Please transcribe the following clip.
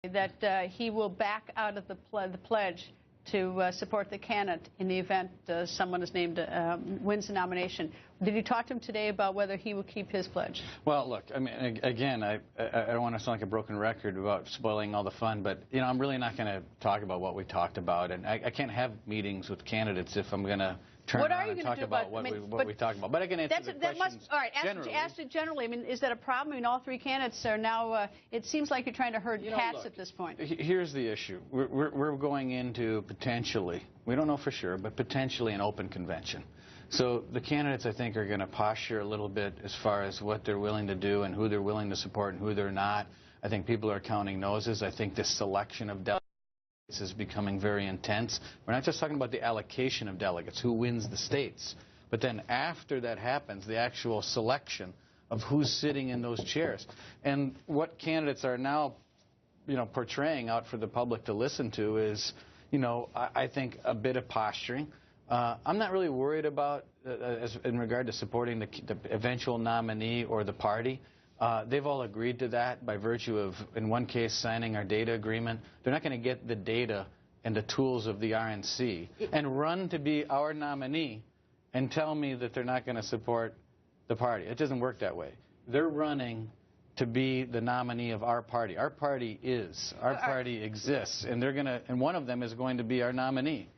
that he will back out of the pledge to support the candidate in the event someone is named wins the nomination. Did you talk to him today about whether he will keep his pledge? Well, look, I mean, again, I don't want to sound like a broken record about spoiling all the fun, but you know, I'm really not going to talk about what we talked about, and I can't have meetings with candidates if I'm going to turn around and talk about what we talked about. But I can answer the questions generally. Ask it generally. I mean, is that a problem? I mean, all three candidates are now, it seems like you're trying to herd cats at this point. Here's the issue. We're going into potentially, we don't know for sure, but potentially an open convention. So the candidates, I think, are going to posture a little bit as far as what they're willing to do and who they're willing to support and who they're not. I think people are counting noses. I think this selection of delegates is becoming very intense. We're not just talking about the allocation of delegates, who wins the states, but then after that happens, the actual selection of who's sitting in those chairs. And what candidates are now, portraying out for the public to listen to is, I think a bit of posturing. I'm not really worried about, in regard to supporting the eventual nominee or the party. They've all agreed to that by virtue of, in one case, signing our data agreement. They're not going to get the data and the tools of the RNC and run to be our nominee and tell me that they're not going to support the party. It doesn't work that way. They're running to be the nominee of our party. Our party exists, and they're going to, and one of them is going to be our nominee.